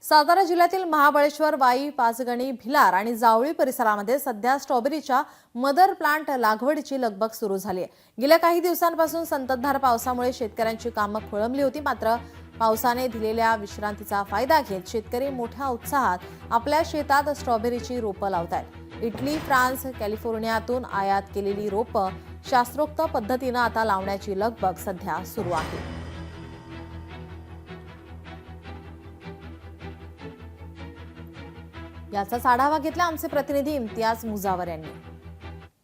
सातारा जिल्ह्यातील महाबळेश्वर, वाई, पाचगणी, भिलार आणि जावळी परिसरामध्ये सध्या स्ट्रॉबेरीच्या मदर प्लांट लागवडीची लगबग सुरू झाली आहे। गेल्या काही दिवसांपासून संततधार पावसामुळे शेतकऱ्यांची कामं खोळंबली होती। मात्र पावसाने दिलेल्या विश्रांतीचा फायदा घेत शेतकरी मोठ्या उत्साहात आपल्या शेतात स्ट्रॉबेरीची रोपं लावतात। इटली, फ्रान्स, कॅलिफोर्नियातून आयात केलेली रोपं शास्त्रोक्त पद्धतीने आता लावण्याची लगबग सध्या सुरू आहे। याचाच आढावा घेतला आमचे प्रतिनिधी इम्तियाज मुजावर यांनी।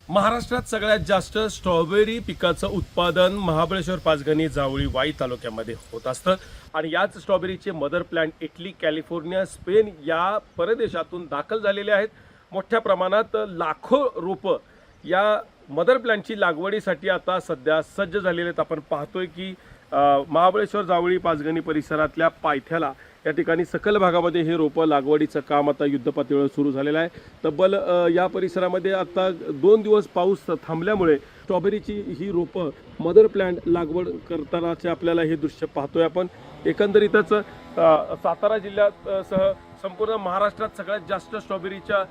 महाराष्ट्रात सगळ्यात जास्त स्ट्रॉबेरी पिकाचं उत्पादन महाबळेश्वर, पाचगणी, जावळी, वाई तालुक्यामध्ये होत असतं आणि याच स्ट्रॉबेरीचे mother plant Italy, California, Spain या परदेशातून दाखल झालेले आहेत। मोठ्या प्रमाणात लाखो रोपं या मदर प्लांटची लागवडीसाठी आता सध्या सज्ज झालेले आहेत। आपण पाहतोय की महाबळेश्वर, जावळी, पाचगणी परिसरातल्या पायथ्याला या ठिकाणी सखल भागामध्ये हे रोपं लागवडीचं काम आता युद्धपातळीवर सुरू झालेलं आहे। तब्बल या परिसरामध्ये आता 2 दिवस पाऊस थांबल्यामुळे स्ट्रॉबेरीची ही रोपं मदर प्लांट लागवड करतानाचे आपल्याला हे दृश्य पाहतोय आपण। एकंदरीतच सातारा जिल्ह्यात सह संपूर्ण महाराष्ट्रात सगळ्यात जास्त स्ट्रॉबेरीच्या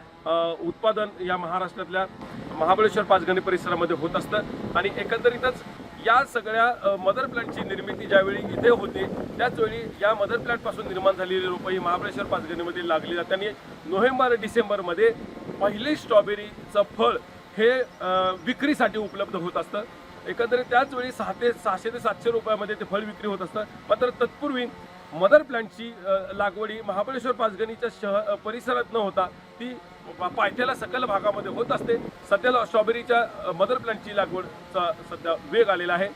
उत्पादन या महाराष्ट्रातल्या महाबळेश्वर, पाचगणी परिसरामध्ये होत असतं आणि एकंदरीतच या सगळ्या मदर प्लांटची निर्मिती ज्यावेळी इथे होते त्याचवेळी या मदर प्लांटपासून निर्माण झालेली रोपं ही महाबळेश्वर, पाचगणीमध्ये लागली जातात आणि नोव्हेंबर-डिसेंबरमध्ये पहिली स्ट्रॉबेरीचं फळ हे विक्रीसाठी उपलब्ध होत असतं। एकंदरीत त्याचवेळी 600 ते 700 रुपयामध्ये ते फळ विक्री होत असतं। मात्र तत्पूर्वी मदर प्लांटची लागवडी महाबळेश्वर, पाचगणीच्या परिसरात न होता ती पायथ्याला सकल भागामध्ये होत असते। सध्याला स्ट्रॉबेरीच्या मदर प्लांटची लागवडचा सध्या वेग आलेला आहे।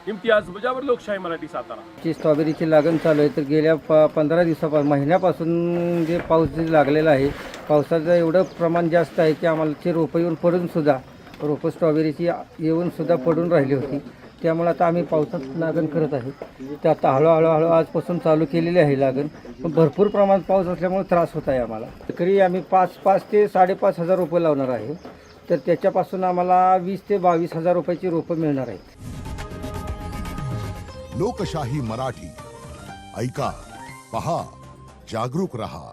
इम्तियाज मुजावर, लोकशाही मराठी, सातारा। जी स्ट्रॉबेरीची लागण चालू आहे तर गेल्या 15 दिवसापासून महिन्यापासून जे पाऊस जे लागलेला आहे, पावसाचं एवढं प्रमाण जास्त आहे की आम्हाला ते रोपं येऊन पडून सुद्धा रोपं स्ट्रॉबेरीची येऊन सुद्धा पडून राहिली होती। त्यामुळे आता आम्ही पावसात लागण करत आहे। ते आता हळूहळू आजपासून चालू केलेली आहे लागण, पण भरपूर प्रमाणात पाऊस असल्यामुळे त्रास होत आहे आम्हाला। तरी आम्ही 5 ते 5.5 हजार रोपं लावणार आहे, तर त्याच्यापासून आम्हाला 20 ते 22 हजार रुपयाची रोपं मिळणार आहेत। लोकशाही मराठी, ऐका, पहा, जागरूक रहा।